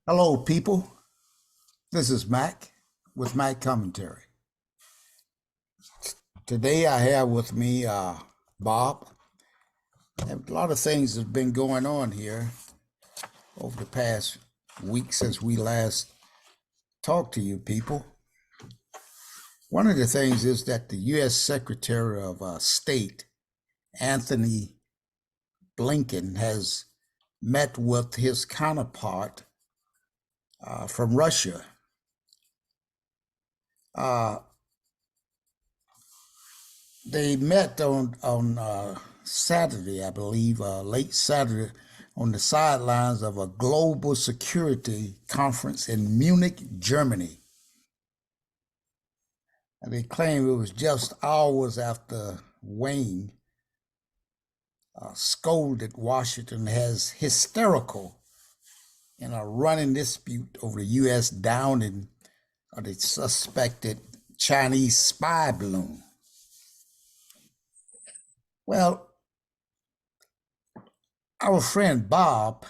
Hello, people. This is Mac with Mac Commentary. Today I have with me Bob. And a lot of things have been going on here over the past week since we last talked to you people. One of the things is that the U.S. Secretary of State, Anthony Blinken, has met with his counterpart from Russia. Uh, They met on Saturday, I believe, late Saturday, on the sidelines of a global security conference in Munich, Germany. And they claim it was just hours after Wang scolded Washington as hysterical in a running dispute over the U.S. downing of the suspected Chinese spy balloon. Well, our friend Bob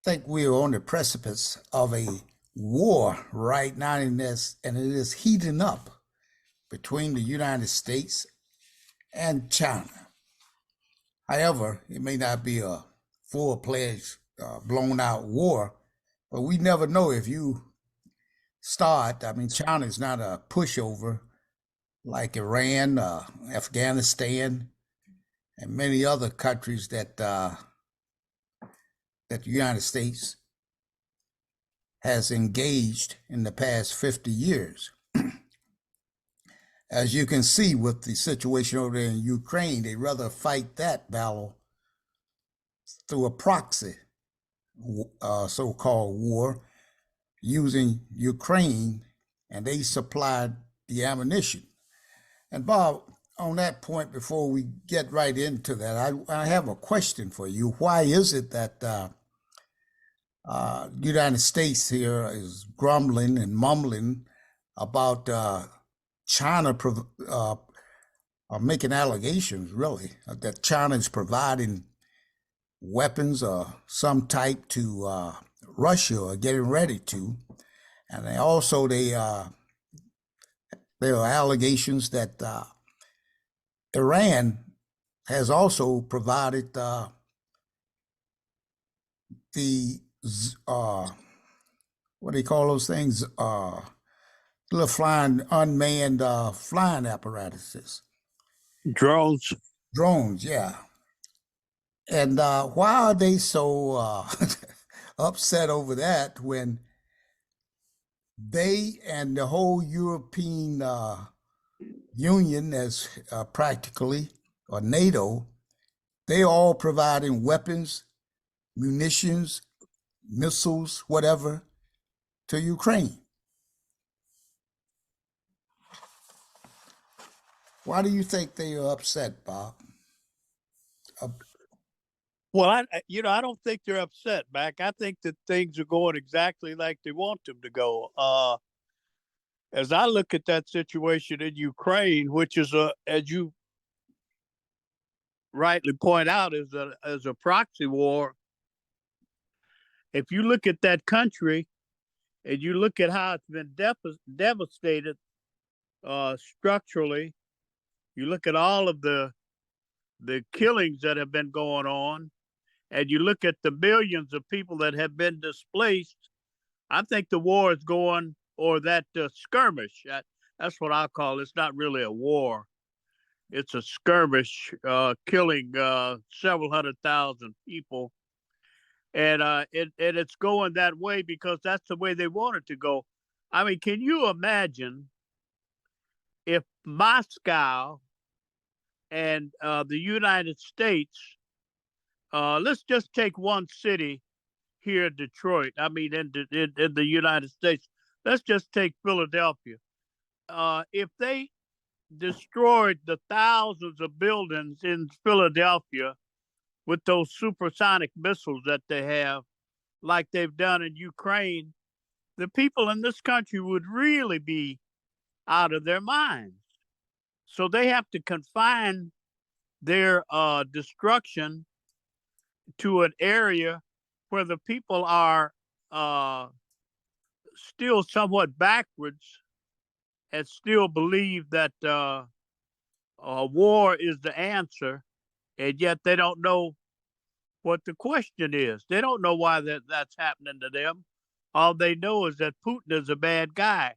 think we're on the precipice of a war right now in this, and it is heating up between the United States and China. However, it may not be a full-fledged, blown-out war, but we never know if you start. I mean, China is not a pushover like Iran, Afghanistan, and many other countries that the United States has engaged in the past 50 years. As you can see with the situation over there in Ukraine, they rather fight that battle through a proxy so-called war using Ukraine, and they supplied the ammunition. And Bob, on that point, before we get right into that, I have a question for you. Why is it that the United States here is grumbling and mumbling about China making allegations, really, that China is providing weapons of some type to Russia or getting ready to, and there are allegations that Iran has also provided the what do you call those things? Little flying unmanned flying apparatuses, Drones. drones. Yeah. And why are they so upset over that when they and the whole European Union, as practically, or NATO, they all providing weapons, munitions, missiles, whatever, to Ukraine? Why do you think they are upset, Bob? Uh, Well, I don't think they're upset, Mac. I think that things are going exactly like they want them to go. As I look at that situation in Ukraine, which is as you rightly point out, is a proxy war. If you look at that country and you look at how it's been devastated structurally, you look at all of the killings that have been going on, and you look at the millions of people that have been displaced, I think the war is going, or that skirmish. That's what I call it. It's not really a war. It's a skirmish, killing several 100,000 people, and it's going that way because that's the way they want it to go. I mean, can you imagine if Moscow and the United States, let's just take one city here in Detroit. I mean, in the United States, let's just take Philadelphia. If they destroyed the thousands of buildings in Philadelphia with those supersonic missiles that they have, like they've done in Ukraine, the people in this country would really be out of their minds. So they have to confine their destruction to an area where the people are still somewhat backwards and still believe that war is the answer, and yet they don't know what the question is. They don't know why that's happening to them. All they know is that Putin is a bad guy.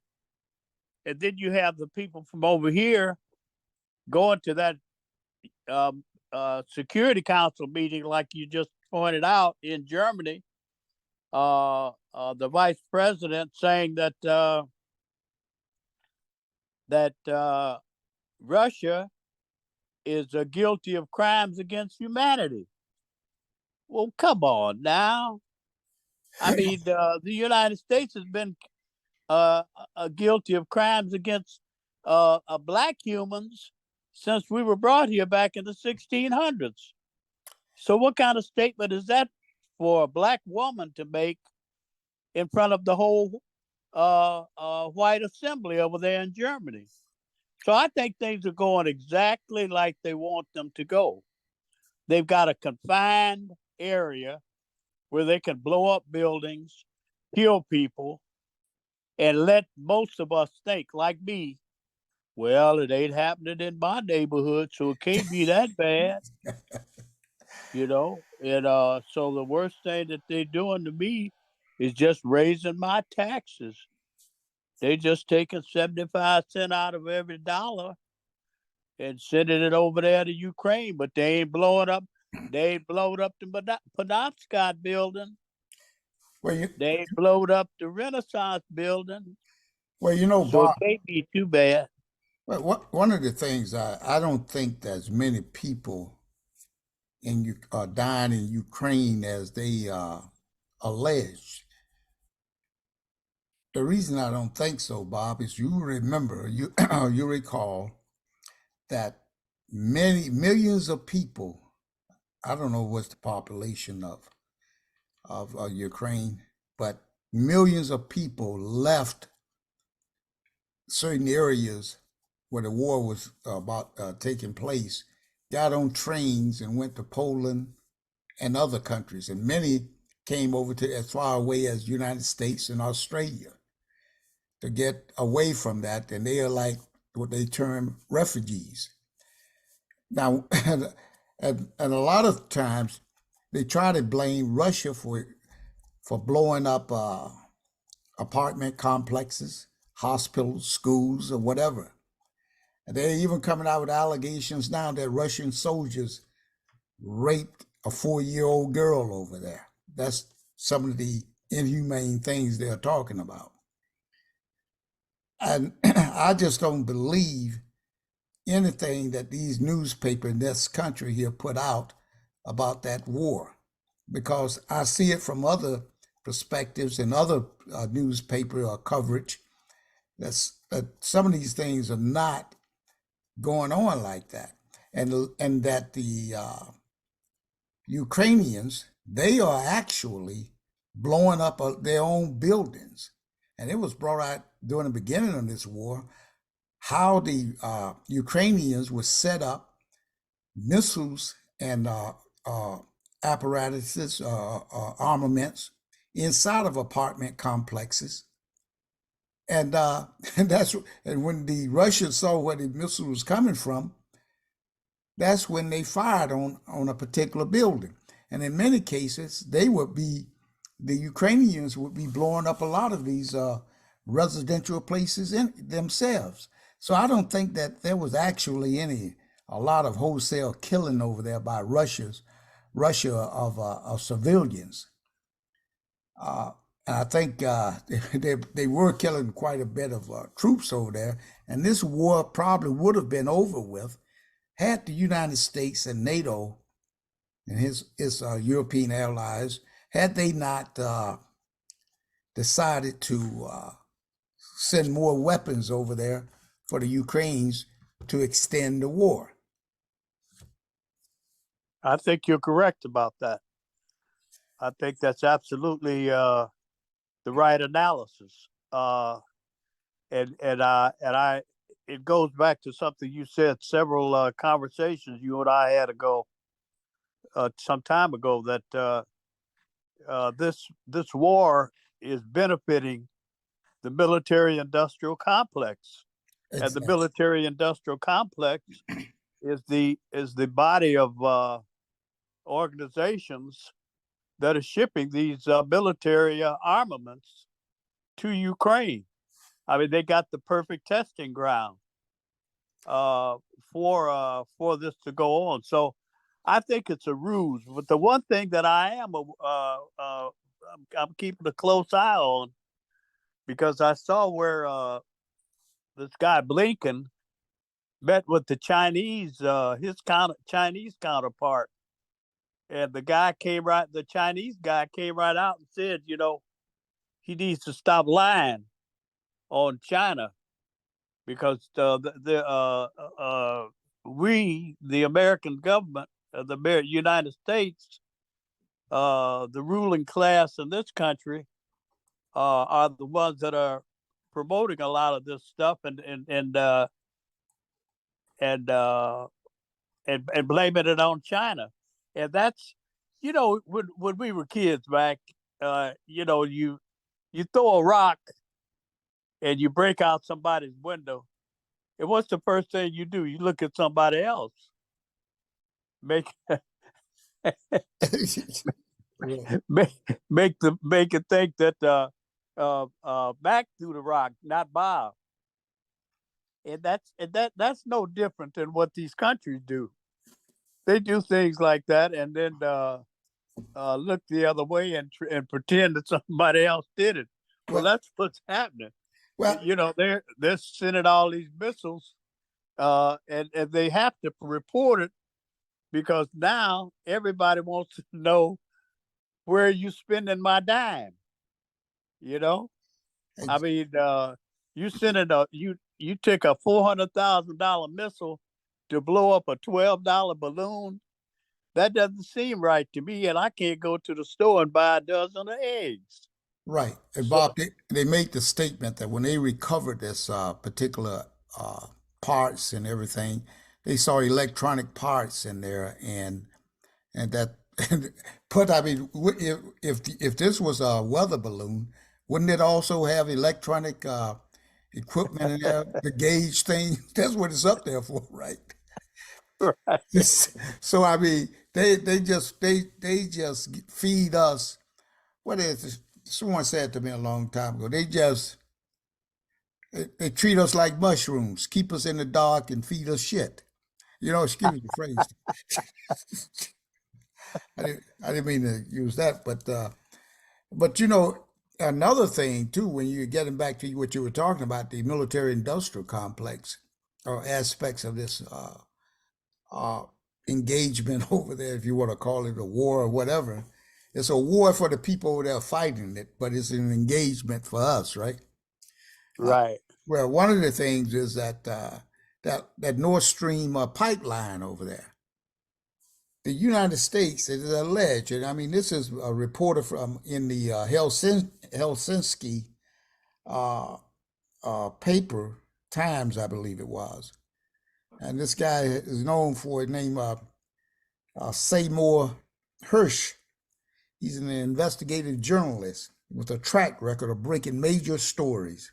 And then you have the people from over here going to that Security Council meeting, like you just pointed out in Germany. The vice president saying that Russia is guilty of crimes against humanity. Well, come on now. I mean, the United States has been guilty of crimes against black humans since we were brought here back in the 1600s. So what kind of statement is that for a black woman to make in front of the whole white assembly over there in Germany? So I think things are going exactly like they want them to go. They've got a confined area where they can blow up buildings, kill people, and let most of us think, like me, well, it ain't happening in my neighborhood, so it can't be that bad. You know, and so the worst thing that they're doing to me is just raising my taxes. They just taking 75 cents out of every dollar and sending it over there to Ukraine, but they ain't blowing up. They ain't blowed up the Penobscot building. Well, They ain't blowed up the Renaissance building. So Bob, it can't be too bad. well, one of the things I don't think there's many people dying in Ukraine as they allege. The reason I don't think so, Bob, is you remember, you recall that many millions of people, I don't know what's the population of Ukraine, but millions of people left certain areas where the war was about taking place, got on trains and went to Poland and other countries, and many came over to as far away as United States and Australia to get away from that, and they are like what they term refugees. Now, and a lot of times they try to blame Russia for blowing up apartment complexes, hospitals, schools, or whatever. And they're even coming out with allegations now that Russian soldiers raped a 4-year-old girl over there. That's some of the inhumane things they're talking about. And I just don't believe anything that these newspapers in this country here put out about that war, because I see it from other perspectives and other newspaper coverage that some of these things are not going on like that, and that the Ukrainians, they are actually blowing up their own buildings. And it was brought out during the beginning of this war how the Ukrainians would set up missiles and apparatuses, armaments inside of apartment complexes. And and when the Russians saw where the missile was coming from, that's when they fired on a particular building. And in many cases, the Ukrainians would be blowing up a lot of these residential places in themselves. So I don't think that there was actually a lot of wholesale killing over there by Russia of civilians. And I think they were killing quite a bit of troops over there. And this war probably would have been over with had the United States and NATO and his European allies, had they not decided to send more weapons over there for the Ukrainians to extend the war. I think you're correct about that. I think that's absolutely the right analysis. And it goes back to something you said several conversations you and I had ago, some time ago, that this war is benefiting the military-industrial complex, and the Exactly. military-industrial complex is the body of organizations that are shipping these military armaments to Ukraine. I mean, they got the perfect testing ground for this to go on. So I think it's a ruse. But the one thing that I am I'm keeping a close eye on, because I saw where this guy Blinken met with the Chinese Chinese counterpart, and the Chinese guy came right out and said, he needs to stop lying on China, because we, the American government, the United States, the ruling class in this country, are the ones that are promoting a lot of this stuff and blaming it on China. And that's, when we were kids back, you throw a rock and you break out somebody's window. And what's the first thing you do? You look at somebody else. Make make it think that Mac threw the rock, not Bob. And that's no different than what these countries do. They do things like that, and then look the other way and pretend that somebody else did it. Well, Well, that's what's happening. well, They're sending all these missiles, and they have to report it, because now everybody wants to know where you spending my dime. I mean, you take a $400,000 missile to blow up a $12 balloon. That doesn't seem right to me, and I can't go to the store and buy a dozen of eggs. right. And So Bob, they made the statement that when they recovered this particular parts and everything, they saw electronic parts in there, and that. But I mean, if this was a weather balloon, wouldn't it also have electronic equipment in there, the gauge thing? That's what it's up there for, right? right, So I mean, they just feed us. What is this? Someone said to me a long time ago. They treat us like mushrooms, keep us in the dark and feed us shit. Excuse me the phrase. I didn't mean to use that, but another thing too, when you're getting back to what you were talking about, the military-industrial complex or aspects of this uh, engagement over there, if you want to call it a war or whatever. It's a war for the people that are fighting it, but it's an engagement for us, right? Uh, right, well, one of the things is that that Nord Stream pipeline over there. The United States, it is alleged, and I mean, this is a reporter from in the Helsinki uh, paper, Times, I believe it was. And this guy is known for his name, Seymour Hersh. He's an investigative journalist with a track record of breaking major stories.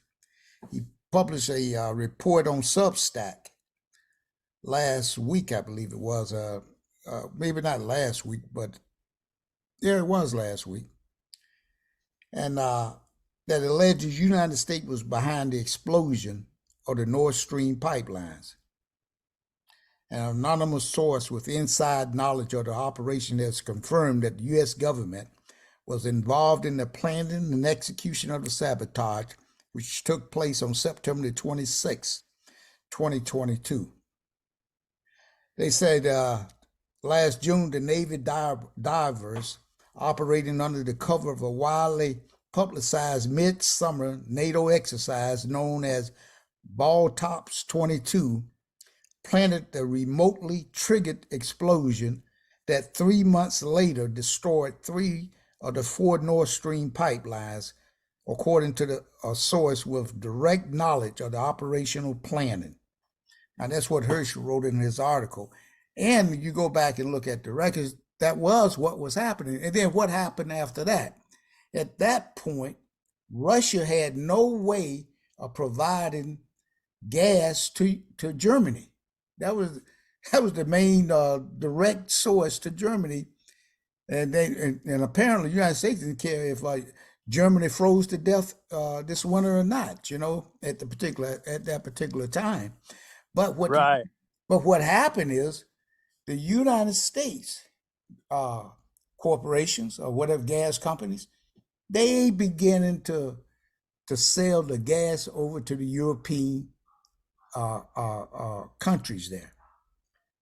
He published a report on Substack last week, I believe it was. Maybe not last week, but yeah, it was last week. And that alleges United States was behind the explosion of the Nord Stream pipelines. An anonymous source with inside knowledge of the operation has confirmed that the U.S. government was involved in the planning and execution of the sabotage, which took place on September 26, 2022. They said last June, the Navy divers operating under the cover of a widely publicized midsummer NATO exercise known as Baltops 22 planted the remotely triggered explosion that 3 months later destroyed 3 of the 4 Nord Stream pipelines, according to a source with direct knowledge of the operational planning. Now, that's what Herschel wrote in his article. And you go back and look at the records, that was what was happening. And then what happened after that? At that point, Russia had no way of providing gas to Germany. That was that was the main direct source to Germany, and apparently the United States didn't care if Germany froze to death this winter or not. At that particular time. But Right. what happened is the United States uh, corporations or whatever gas companies, they beginning to sell the gas over to the European countries there,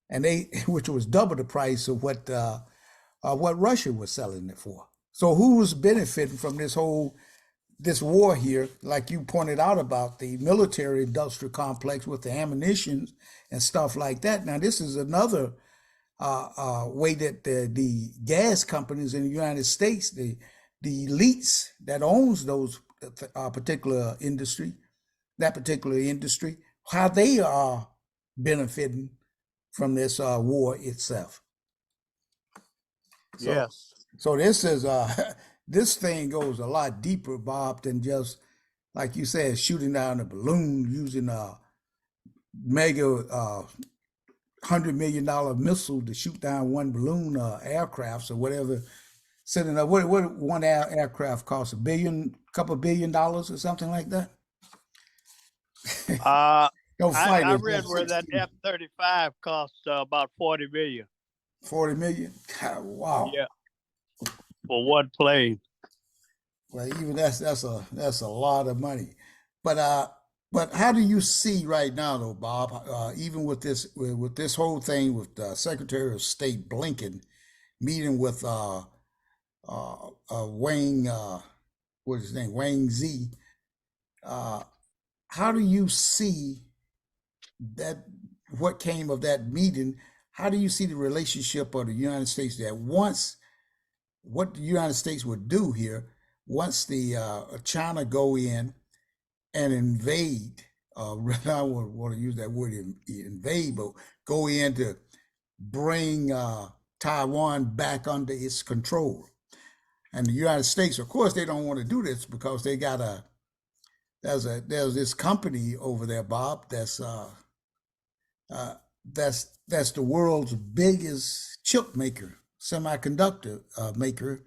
and they which was double the price of what Russia was selling it for. So who was benefiting from this war here? Like you pointed out about the military industrial complex with the ammunition and stuff like that. Now this is another way that the gas companies in the United States, the elites that owns those particular industry, how they are benefiting from this war itself. So, Yes. so this is this thing goes a lot deeper, Bob, than just like you said, shooting down a balloon using a mega $100 million missile to shoot down one balloon aircrafts or whatever. Sitting up, what one aircraft costs couple $1 billion or something like that. No I fighters, read where that F-35 costs about 40 million. 40 million. God, wow. Yeah, for one plane. Well, even that's a lot of money. But how do you see right now though, Bob? Even with this whole thing with Secretary of State Blinken meeting with Wang, what's his name, Wang Z. How do you see that? What came of that meeting? How do you see the relationship of the United States that once what the United States would do here once the China go in and invade? I don't want to use that word invade, but go in to bring Taiwan back under its control. And the United States, of course, they don't want to do this because they got there's this company over there, Bob, uh, that's the world's biggest chip maker, semiconductor maker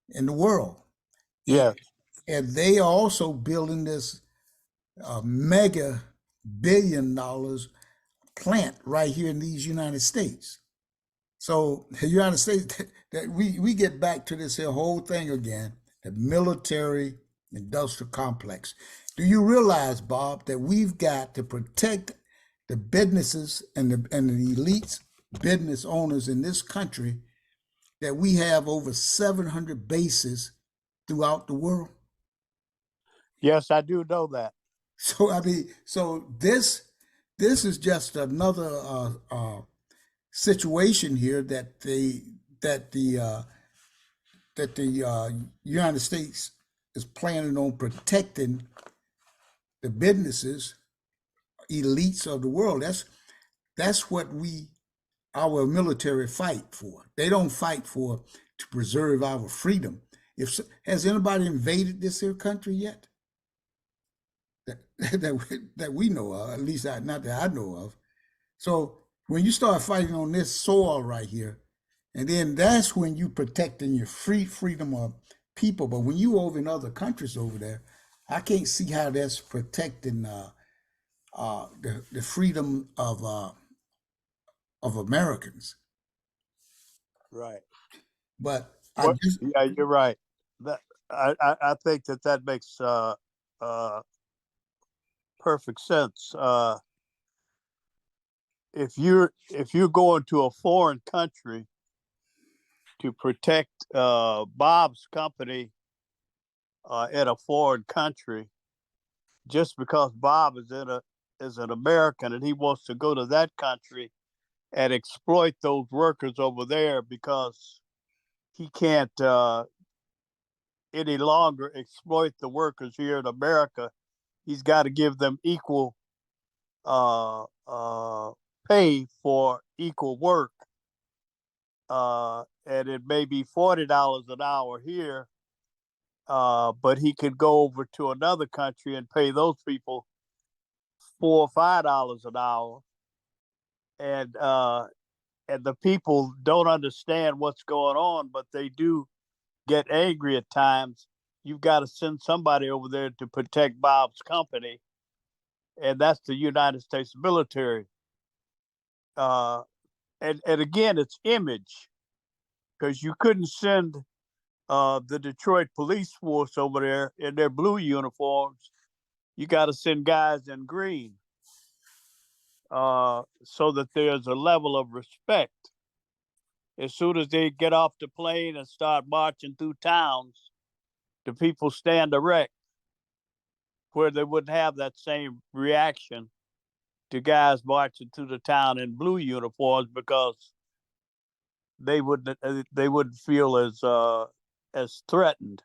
in the world. And, Yeah. and they are also building this mega $1 billion plant right here in these United States. So the United States, that we get back to this here whole thing again, the military industrial complex. Do you realize, Bob, that we've got to protect the businesses and the elites, business owners in this country, that we have over 700 bases throughout the world? Yes, I do know that. So I mean, this is just another situation here that the uh, that the United States is planning on protecting the businesses, elites of the world. That's what our military fight for. They don't fight for to preserve our freedom. If has anybody invaded this here country yet? That that we know of, at least not that I know of. So when you start fighting on this soil right here, and then that's when you protecting your freedom of people. But when you over in other countries over there, I can't see how that's protecting the freedom of Americans. Right. But I What? just Yeah, you're right. That I think that makes uh, perfect sense. If you're going to a foreign country to protect Bob's company in a foreign country, just because Bob is an American and he wants to go to that country and exploit those workers over there because he can't any longer exploit the workers here in America. He's got to give them equal uh, uh, pay for equal work. And it may be $40 an hour here, but he could go over to another country and pay those people $4 or $5 an hour, and the people don't understand what's going on, but they do get angry at times. You've got to send somebody over there to protect Bob's company, and that's the United States military. And again, it's image, because you couldn't send the Detroit police force over there in their blue uniforms. You got to send guys in green, so that there's a level of respect. As soon as they get off the plane and start marching through towns, the people stand erect, where they wouldn't have that same reaction to guys marching through the town in blue uniforms, because they wouldn't feel as threatened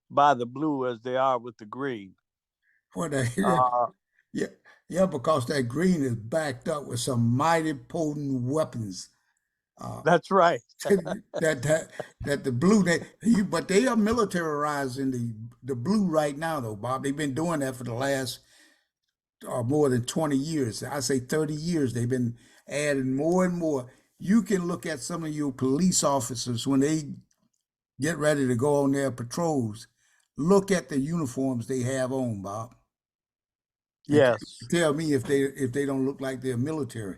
by the blue as they are with the green. For the Uh, yeah, yeah, because that green is backed up with some mighty potent weapons. Uh, that's right. that that the blue but they are militarizing the blue right now though, Bob. They've been doing that for the last more than 20 years. I say 30 years. They've been adding more and more. You can look at some of your police officers when they get ready to go on their patrols. Look at the uniforms they have on, Bob, and Yes. tell me if they don't look like they're military.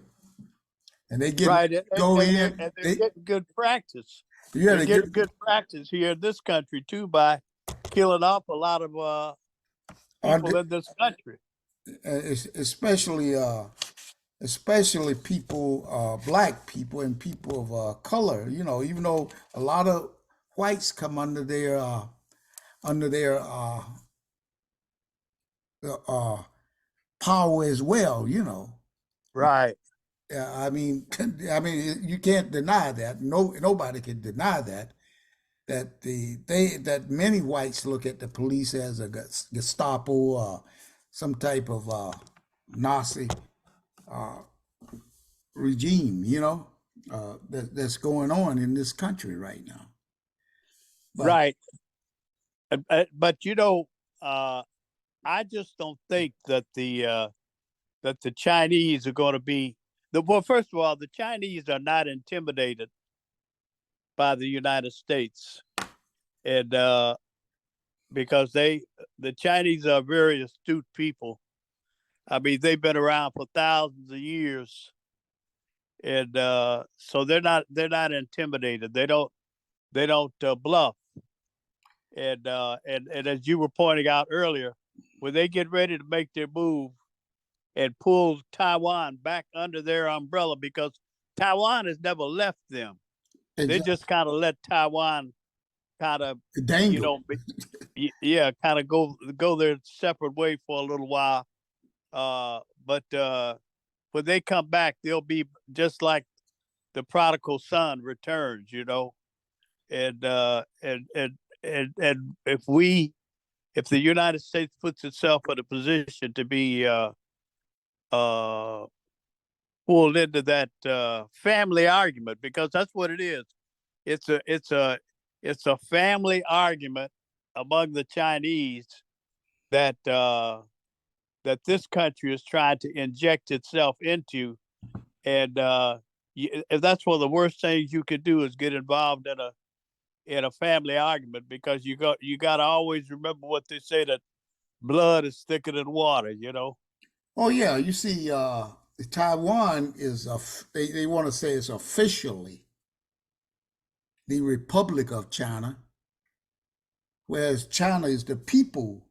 And they get Right. go And in. they're They getting good practice. yeah, They're they get getting good practice here in this country too, by killing off a lot of on people in this country. especially especially people, black people and people of color. You know, even though a lot of whites come under their uh, power as well. You know, Right. I mean, I mean, you can't deny that. No, nobody can deny that. That many whites look at the police as a Gestapo, some type of Nazi uh, regime. You know, that's going on in this country right now. But Right. But uh, I just don't think that the Chinese are going to be well. First of all, the Chinese are not intimidated by the United States, and because the Chinese are very astute people. I mean, they've been around for thousands of years, and so they're not intimidated. They don't bluff. And as you were pointing out earlier, when they get ready to make their move and pull Taiwan back under their umbrella, because Taiwan has never left them. They exactly, just kind of let Taiwan kind of, you dangle. know, yeah, kind of go their separate way for a little while. But when they come back, they'll be just like the prodigal son returns, and if the United States puts itself in a position to be uh, pulled into that family argument, because that's what it is. It's a family argument among the Chinese that that this country is trying to inject itself into, and if that's one of the worst things you could do is get involved in a family argument, because you got to always remember what they say, that blood is thicker than water. Oh yeah, you see, Taiwan is they want to say it's officially the Republic of China, whereas China is the People's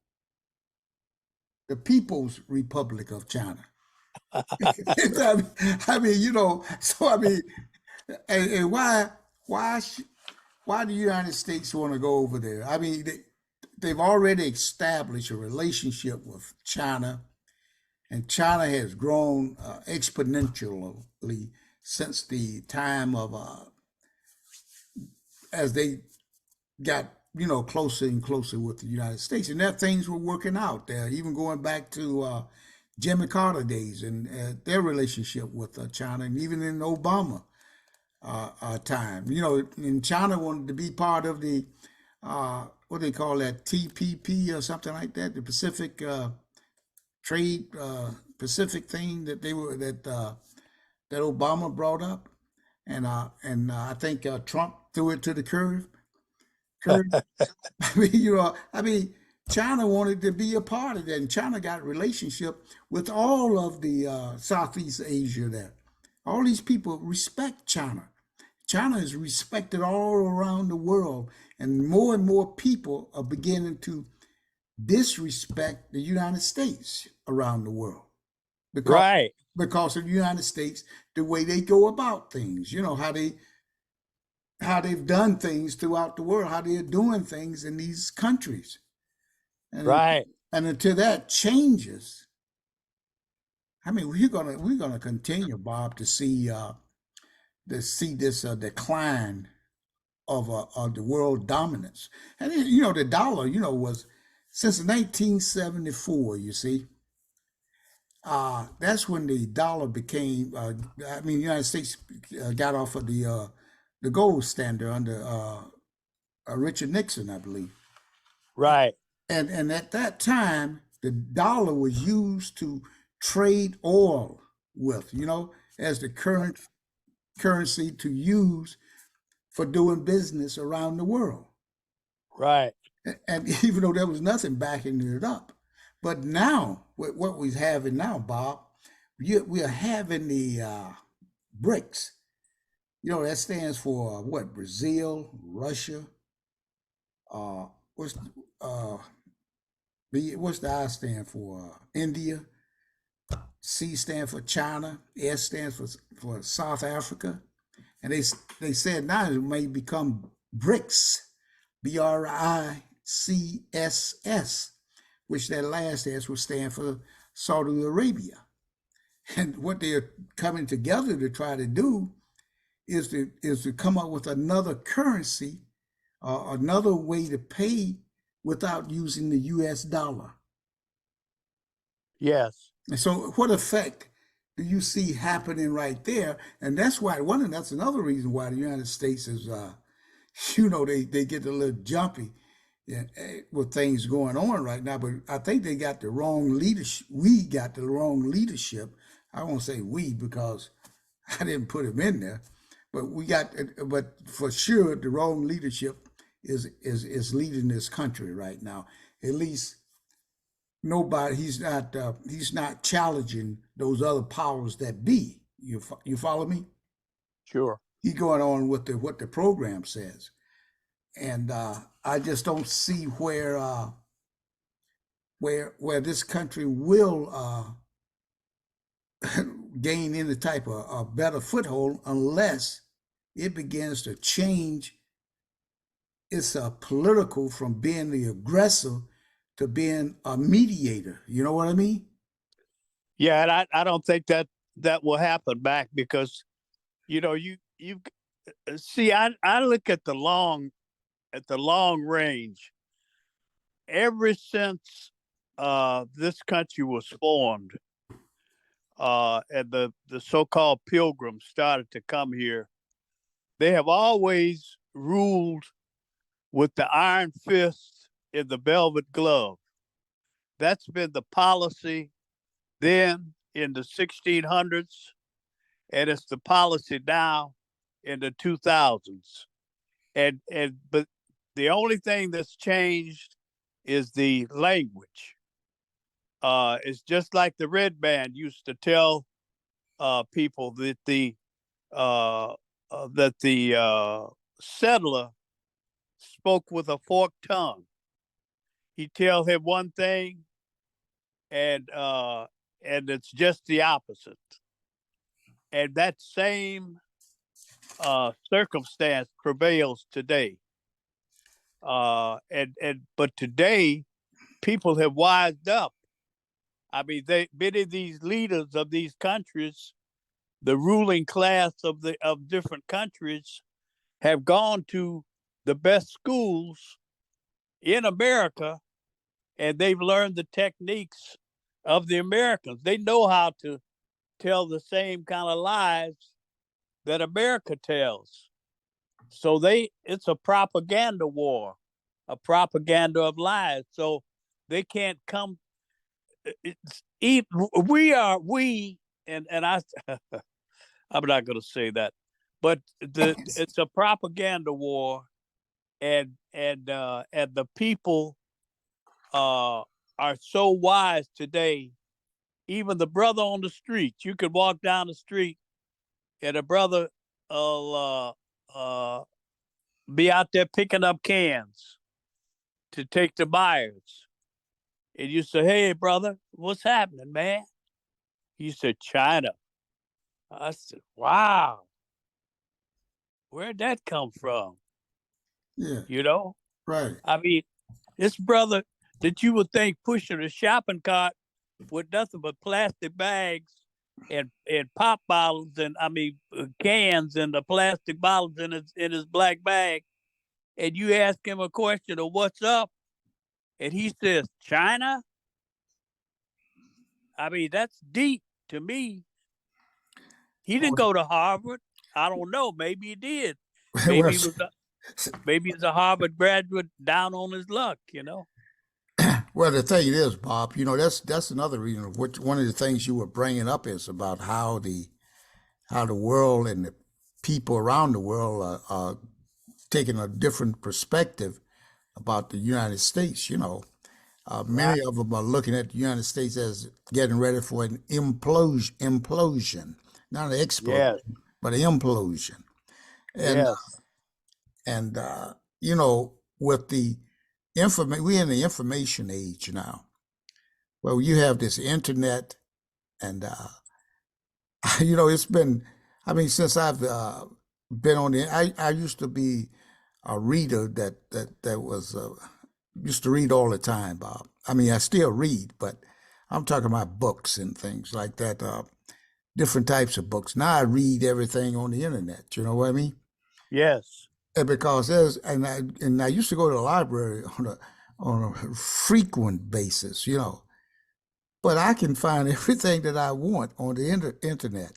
Republic of China. I mean, you know, so I mean, and why why do the United States want to go over there? I mean, they've already established a relationship with China, and China has grown exponentially since the time of as they got closer and closer with the United States, and that things were working out there, even going back to Jimmy Carter days and their relationship with China, and even in Obama time. You know, and China wanted to be part of the what they call that, TPP or something like that, the Pacific trade Pacific thing that they were that Obama brought up, and I think Trump threw it to the curb. Curb. I mean, I mean, China wanted to be a part of that, and China got relationship with all of the Southeast Asia there. All these people respect China. China is respected all around the world, and more people are beginning to disrespect the United States around the world because Right, because of the United States, the way they go about things. You know how they've done things throughout the world, how they're doing things in these countries, and right. and until that changes, I mean, we're gonna continue, Bob, to see this decline of the world dominance. And the dollar, was since 1974. You see, that's when the dollar became. I mean, the United States got off of the gold standard under Richard Nixon, I believe. Right. And at that time, the dollar was used to trade oil with, as the current currency to use for doing business around the world. Right. And even though there was nothing backing it up, but now what we're having now, Bob, we are having the BRICS. That stands for what? Brazil, Russia. What's uh, what's the I stand for? India. C stands for China. S stands for South Africa. And they said now it may become BRICS, BRICSS, which that last S will stand for Saudi Arabia. And what they're coming together to try to do is to come up with another currency, another way to pay without using the U.S. dollar. Yes. And so, what effect do you see happening right there? And that's why that's another reason why the United States is, they get a little jumpy with things going on right now. But I think they got the wrong leadership. We got the wrong leadership. I won't say we because I didn't put him in there, but but for sure the wrong leadership is leading this country right now. At least nobody. He's not challenging those other powers that be. You follow me? Sure. He's going on with what the program says, and I just don't see where this country will gain any type of a better foothold unless it begins to change its political from being the aggressor to being a mediator. You know what I mean? Yeah, and I don't think that will happen back because you see I look at the long range. Ever since this country was formed, and the so-called pilgrims started to come here, they have always ruled with the iron fist in the velvet glove. That's been the policy then in the 1600s, and it's the policy now in the 2000s. But the only thing that's changed is the language. It's just like the red man used to tell people uh, that the settler spoke with a forked tongue. He'd tell him one thing, and it's just the opposite. And that same circumstance prevails today. But today people have wised up. I mean, many of these leaders of these countries, the ruling class of different countries, have gone to the best schools in America, and they've learned the techniques of the Americans. They know how to tell the same kind of lies that America tells. So it's a propaganda war. a propaganda of lies. So they can't come. We and I'm not going to say that, but it's a propaganda war, and the people are so wise today. Even the brother on the street, you could walk down the street, and a brother will be out there picking up cans to take to buyers. And you say, "Hey, brother, what's happening, man?" He said, "China." I said, "Wow, where'd that come from?" Yeah, You know, right. I mean, this brother that you would think pushing a shopping cart with nothing but plastic bags and pop bottles and cans and the plastic bottles in his black bag, and you ask him a question of what's up, and he says China. I mean, that's deep to me. He didn't go to Harvard. I don't know. Maybe he did. Well, Maybe he was. Maybe he's a Harvard graduate down on his luck. well, the thing is, Bob, that's another reason. Which one of the things you were bringing up is about how the world and the people around the world are taking a different perspective about the United States. Right. Many of them are looking at the United States as getting ready for an implosion, not an explosion, Yes. but an implosion. And Yes. and with the information, we're in the information age now. Well, you have this internet, and it's been. I mean, since I've been on the, I used to be a reader that was used to read all the time, Bob. I mean, I still read, but I'm talking about books and things like that, different types of books. Now I read everything on the internet. You know what I mean? Yes. And because I used to go to the library on a frequent basis, but I can find everything that I want on the internet.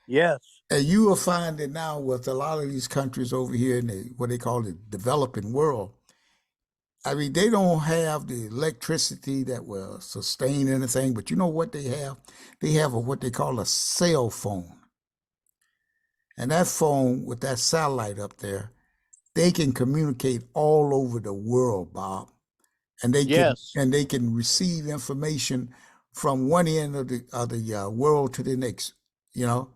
Yes. And you will find that now with a lot of these countries over here in what they call the developing world. I mean, they don't have the electricity that will sustain anything, but you know what they have? They have what they call a cell phone. And that phone with that satellite up there, they can communicate all over the world, Bob. And they can Yes. and they can receive information from one end of the world to the next, you know.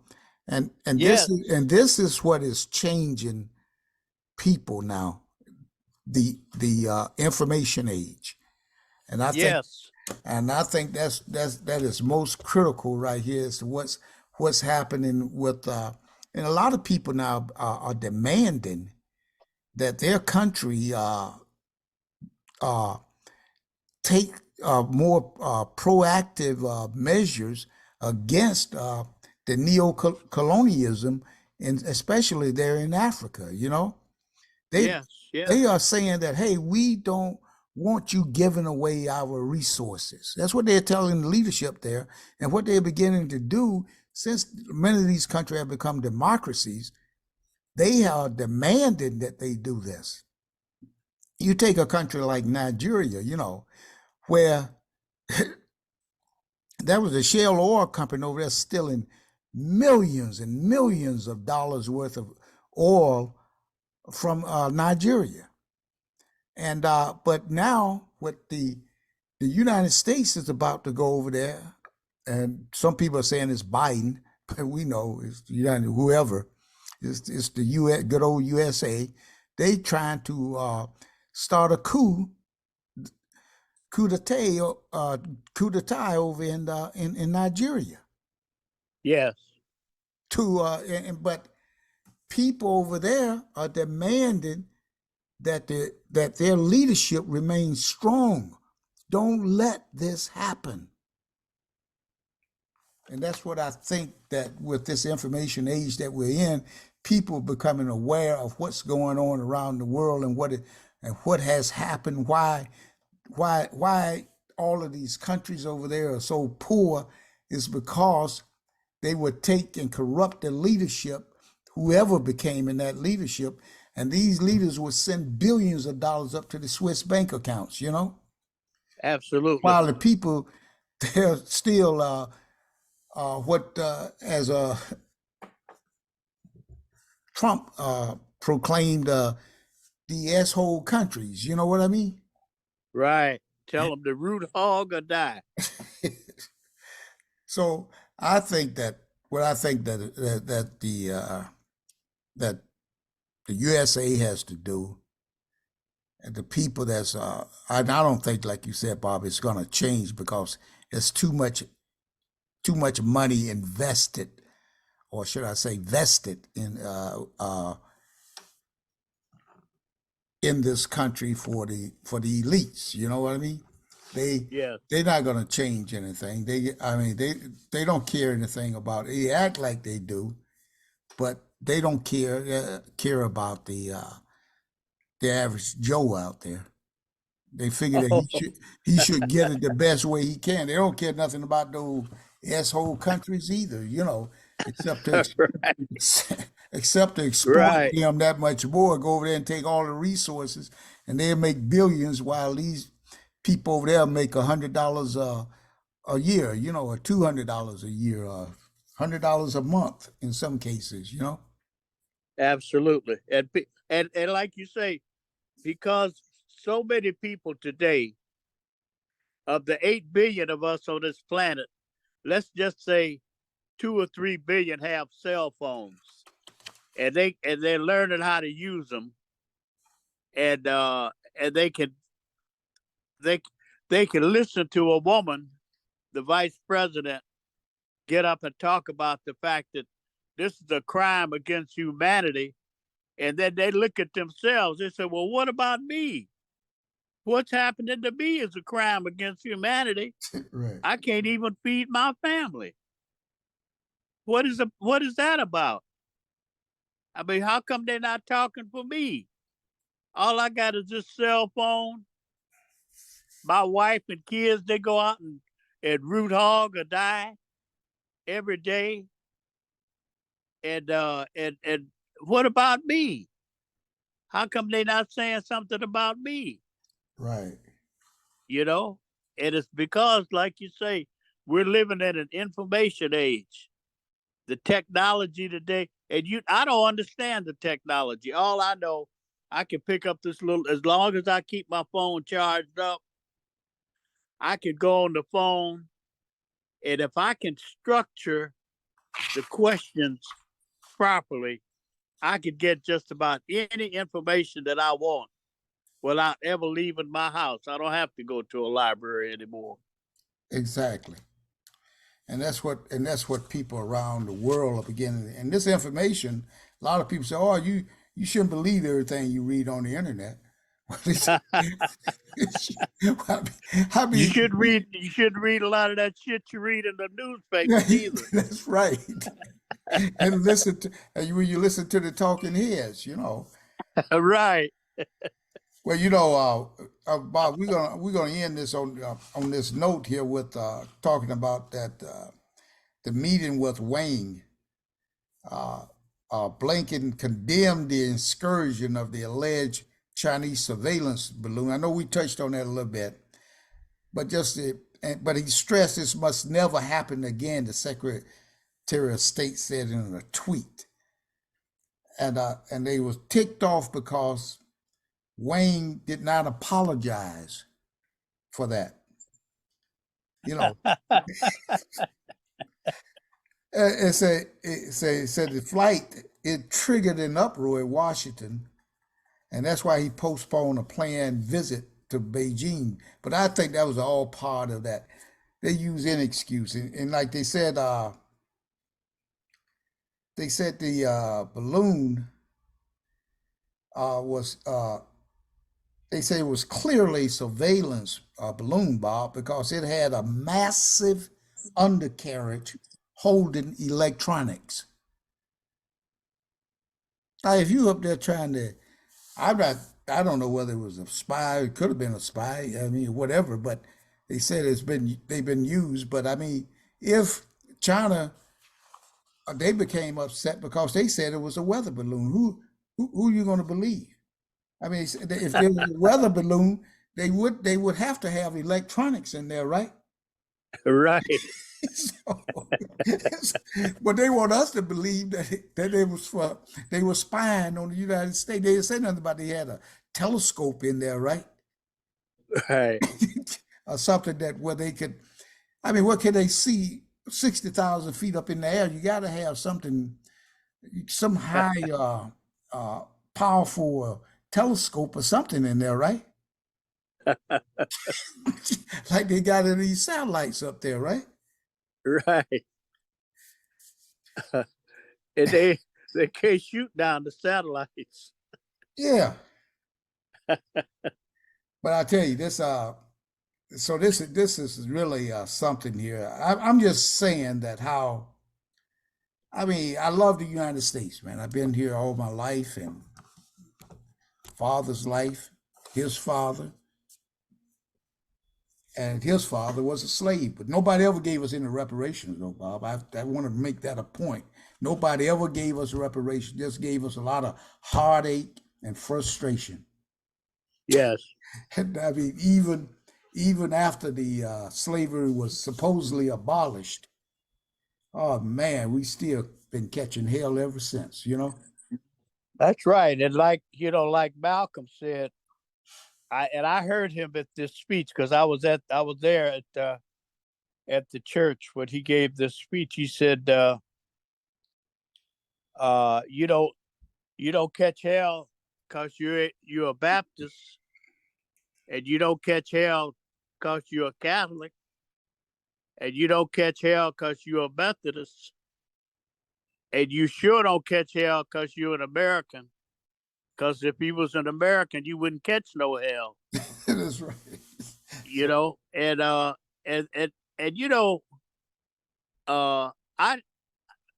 And this Yes. is and this is what is changing people now, the information age. And I think Yes. and I think that is most critical right here is what's happening with and a lot of people now are demanding that their country uh, take more proactive measures against the neo-colonialism, and especially there in Africa. They Yes. Yes. they are saying that, hey, we don't want you giving away our resources. That's what they're telling the leadership there, and what they're beginning to do since many of these countries have become democracies. They are demanding that they do this. You take a country like Nigeria, where there was a shale oil company over there stealing millions and millions of dollars worth of oil from Nigeria. And but now what the United States is about to go over there, and some people are saying it's Biden, but we know it's United whoever. It's the US, good old USA. They trying to start a coup d'etat, coup d'etat over in Nigeria. Yes. But people over there are demanding that their leadership remains strong. Don't let this happen. And that's what I think that with this information age that we're in, people becoming aware of what's going on around the world and what has happened, why all of these countries over there are so poor is because they would take and corrupt the leadership, whoever became in that leadership, And these leaders would send billions of dollars up to the Swiss bank accounts, Absolutely. while the people, they're still what as Trump proclaimed the S-hole countries. You know what I mean? Right. Tell them to root hog or die. So I think that what I think that the USA has to do, and the people I don't think, like you said, Bob, it's going to change because there's too much money invested, or should I say, vested in this country for the elites. You know what I mean? They Yes. they're not going to change anything. They don't care anything about it. They act like they do, but they don't care about the average Joe out there. They figure that Oh, he should get it the best way he can. They don't care nothing about those S-hole countries either, except to except to exploit right. them that much more. Go over there and take all the resources, and they'll make billions while these people over there make $100 a year, or $200 a year, $100 a month in some cases. Absolutely. And like you say, because so many people today, of the 8 billion of us on this planet, let's just say 2 or 3 billion have cell phones, and they're learning how to use them, and they they can listen to a woman, the vice president, get up and talk about the fact that this is a crime against humanity, and then they look at themselves. They say, "Well, what about me? What's happening to me is a crime against humanity. Right. I can't even feed my family. What is that about? I mean, how come they're not talking for me? All I got is this cell phone. My wife and kids, they go out and root hog or die every day. And what about me? How come they not saying something about me? Right. You know? And it's because, like you say, we're living in an information age. The technology today, and I don't understand the technology. All I know, I can pick up this little, as long as I keep my phone charged up, I can go on the phone, and if I can structure the questions properly, I could get just about any information that I want without ever leaving my house. I don't have to go to a library anymore. Exactly. And that's what people around the world are beginning. And this information, a lot of people say, "Oh, you shouldn't believe everything you read on the internet." Well, I You mean, should read. You shouldn't read a lot of that shit you read in the yeah, newspapers either. that's right. And when you listen to the talking heads. Right. Well, Bob, we're gonna end this on this note here with talking about that the meeting with Wang. Uh, Blinken condemned the excursion of the alleged Chinese surveillance balloon. I know we touched on that a little bit, but but he stressed this must never happen again. The Secretary of State said in a tweet, and they was ticked off because Wang did not apologize for that. You know, it said the flight it triggered an uproar in Washington, and that's why he postponed a planned visit to Beijing. But I think that was all part of that. They use any excuse, and like they said the balloon was they say it was clearly surveillance balloon, Bob, because it had a massive undercarriage holding electronics. Now, if you up there trying to, I'm not, I don't know whether it was a spy, it could have been a spy, I mean, whatever, but they said they've been used. But I mean, if China, they became upset because they said it was a weather balloon. Who are you going to believe? I mean, if there was a weather balloon, they would have to have electronics in there, right? Right. So, but they want us to believe that they were spying on the United States. They didn't say nothing about they had a telescope in there, right? Right. Or something that where they could. I mean, what can they see 60,000 feet up in the air? You got to have something, some high, uh, powerful telescope or something in there, right? Like they got in these satellites up there, right? Right. And they can't shoot down the satellites. Yeah. But I tell you, so this is really something here. I'm just saying that how. I mean, I love the United States, man. I've been here all my life, and father's life, his father, and his father was a slave. But nobody ever gave us any reparations, though, Bob. I want to make that a point. Nobody ever gave us reparations. Just gave us a lot of heartache and frustration. Yes. And I mean, even after the slavery was supposedly abolished, oh man, we still been catching hell ever since. You know. That's right. And like, like Malcolm said, I heard him at this speech because I was there at the church when he gave this speech. He said, uh, you don't you don't catch hell because you're a Baptist, and you don't catch hell because you're a Catholic, and you don't catch hell because you're a Methodist, and you sure don't catch hell because you're an American. Because if you was an American, you wouldn't catch no hell. That's right. You know, and and and uh, I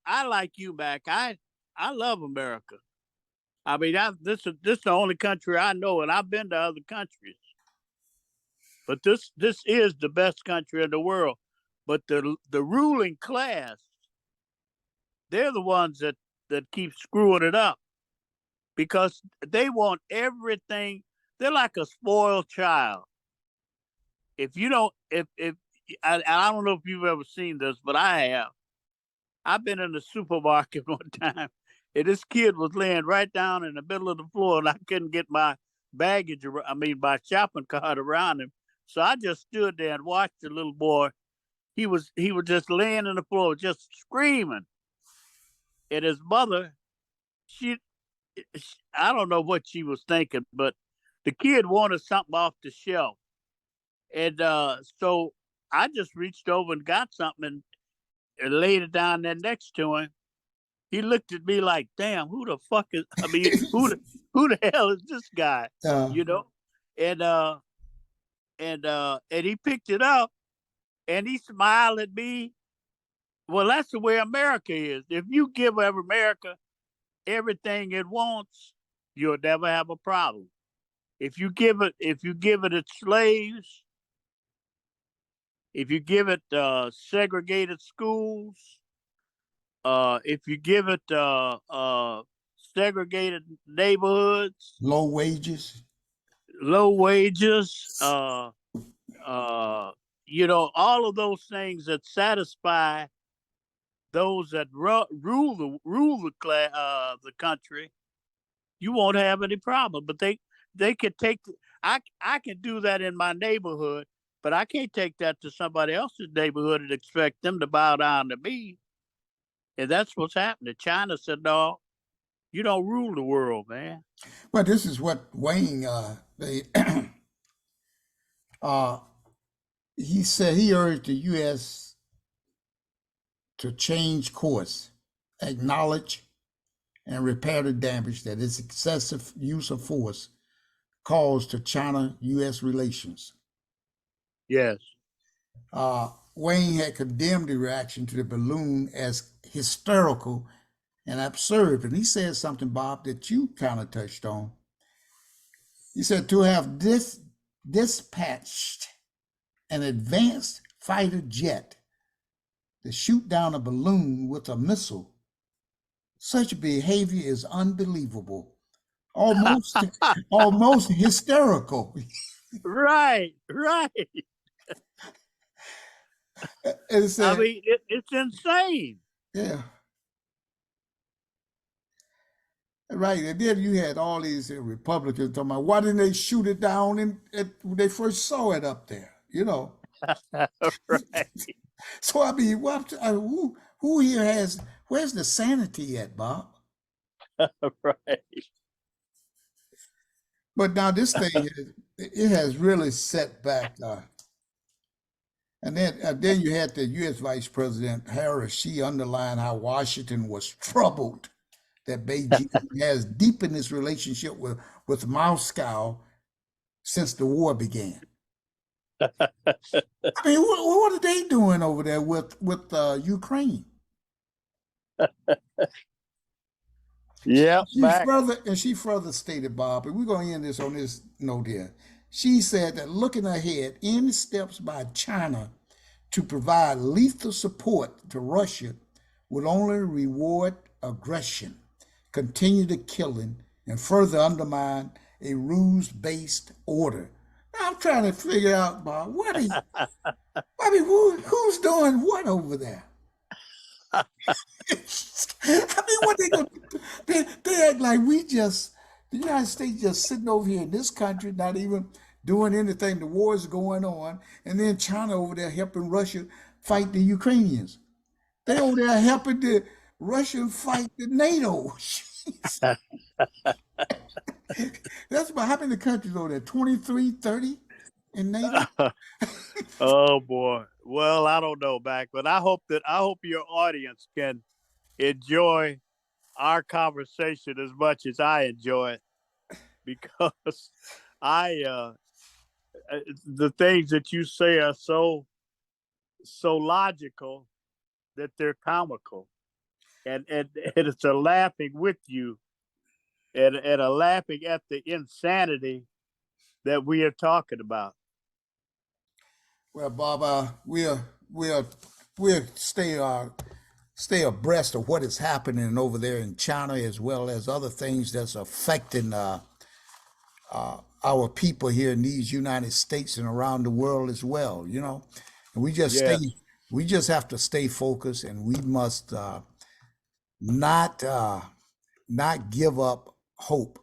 I like you, Mac. I love America. I mean, this is the only country I know, and I've been to other countries, but this is the best country in the world. But the ruling class, they're the ones that keep screwing it up because they want everything. They're like a spoiled child. If you don't, if I don't know if you've ever seen this, but I have. I've been in the supermarket one time, and this kid was laying right down in the middle of the floor, and I couldn't get my baggage. I mean, my shopping cart around him. So I just stood there and watched the little boy. He was just laying on the floor, just screaming. And his mother, she, I don't know what she was thinking, but the kid wanted something off the shelf, and so I just reached over and got something and laid it down there next to him. He looked at me like, "Damn, who the fuck is? I mean, who the hell is this guy?" uh, You know, and and he picked it up and he smiled at me. Well, that's the way America is. If you give America everything it wants, you'll never have a problem. If you give it its slaves, if you give it segregated schools, if you give it segregated neighborhoods, low wages. low wages, uh, all of those things that satisfy those that rule the country, you won't have any problem. But they could take. I can do that in my neighborhood, but I can't take that to somebody else's neighborhood and expect them to bow down to me. And that's what's happening. China said, "No, you don't rule the world, man." But this is what Wang they uh, he said he urged the U.S. to change course, acknowledge and repair the damage that its excessive use of force caused to China-U.S. relations. Yes. Wayne had condemned the reaction to the balloon as hysterical and absurd. And he said something, Bob, that you kind of touched on. He said to have dispatched an advanced fighter jet to shoot down a balloon with a missile, such behavior is unbelievable almost almost hysterical. Right. And I said, mean, it's insane. yeah, right. And then you had all these Republicans talking about why didn't they shoot it down when they first saw it up there, you know? Right. So I mean, who here has where's the sanity at, Bob? Right. But now this thing it has really set back. And then you had the U.S. Vice President Harris. She underlined how Washington was troubled that Beijing has deepened its relationship with Moscow since the war began. I mean, what are they doing over there with Ukraine? Yeah, back. She further stated, Bob, and we're going to end this on this note here. She said that looking ahead, any steps by China to provide lethal support to Russia would only reward aggression, continue the killing, and further undermine a rules-based order. Now, I'm trying to figure out, Bob, who's doing what over there? I mean, what they gonna do? They act like the United States just sitting over here in this country, not even doing anything. The war is going on, and then China over there helping Russia fight the Ukrainians. They over there helping the Russians fight the NATO. That's about how many countries over there? 23, 30 in NATO? Oh boy. Well, I don't know, back, but I hope your audience can enjoy our conversation as much as I enjoy it, because I the things that you say are so logical that they're comical, and it's a laughing with you, and a laughing at the insanity that we are talking about. Well, Bob, we'll stay abreast of what is happening over there in China, as well as other things that's affecting our people here in these United States and around the world as well. You know, and Yes. we just have to stay focused, and we must not not give up hope,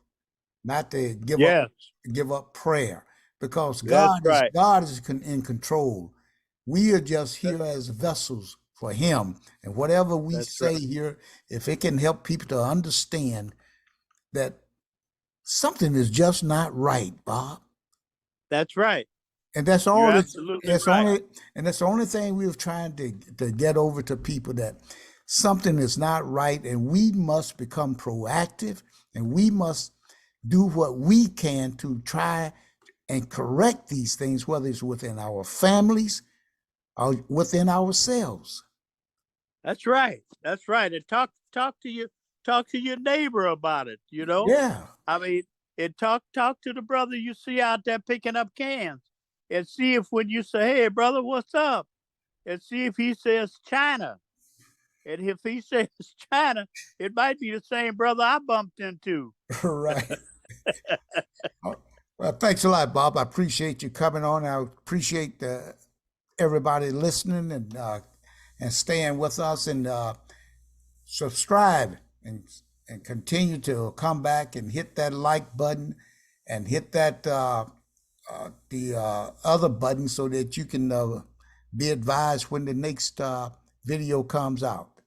not to Yes. give up prayer, because That's right. God is in control. We are just That- here as vessels for Him, and whatever we That's say right. here, if it can help people to understand that something is just not right, Bob, That's right. and that's You're all. absolutely That's right. only, and that's the only thing we're trying to get over to people, that something is not right, and we must become proactive, and we must do what we can to try and correct these things, whether it's within our families or within ourselves. That's right. That's right. And talk to your neighbor about it, you know? Yeah, I mean, and talk to the brother you see out there picking up cans, and see if when you say, "Hey brother, what's up?" and see if he says China. And if he says China, it might be the same brother I bumped into. right. Well, thanks a lot, Bob. I appreciate you coming on. I appreciate everybody listening and staying with us, and subscribe, and continue to come back and hit that like button, and hit that the other button, so that you can be advised when the next video comes out.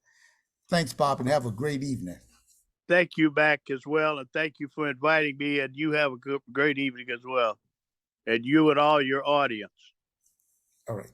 Thanks, Bob, and have a great evening. Thank you back as well, and thank you for inviting me. And you have a great evening as well, and you and all your audience. All right.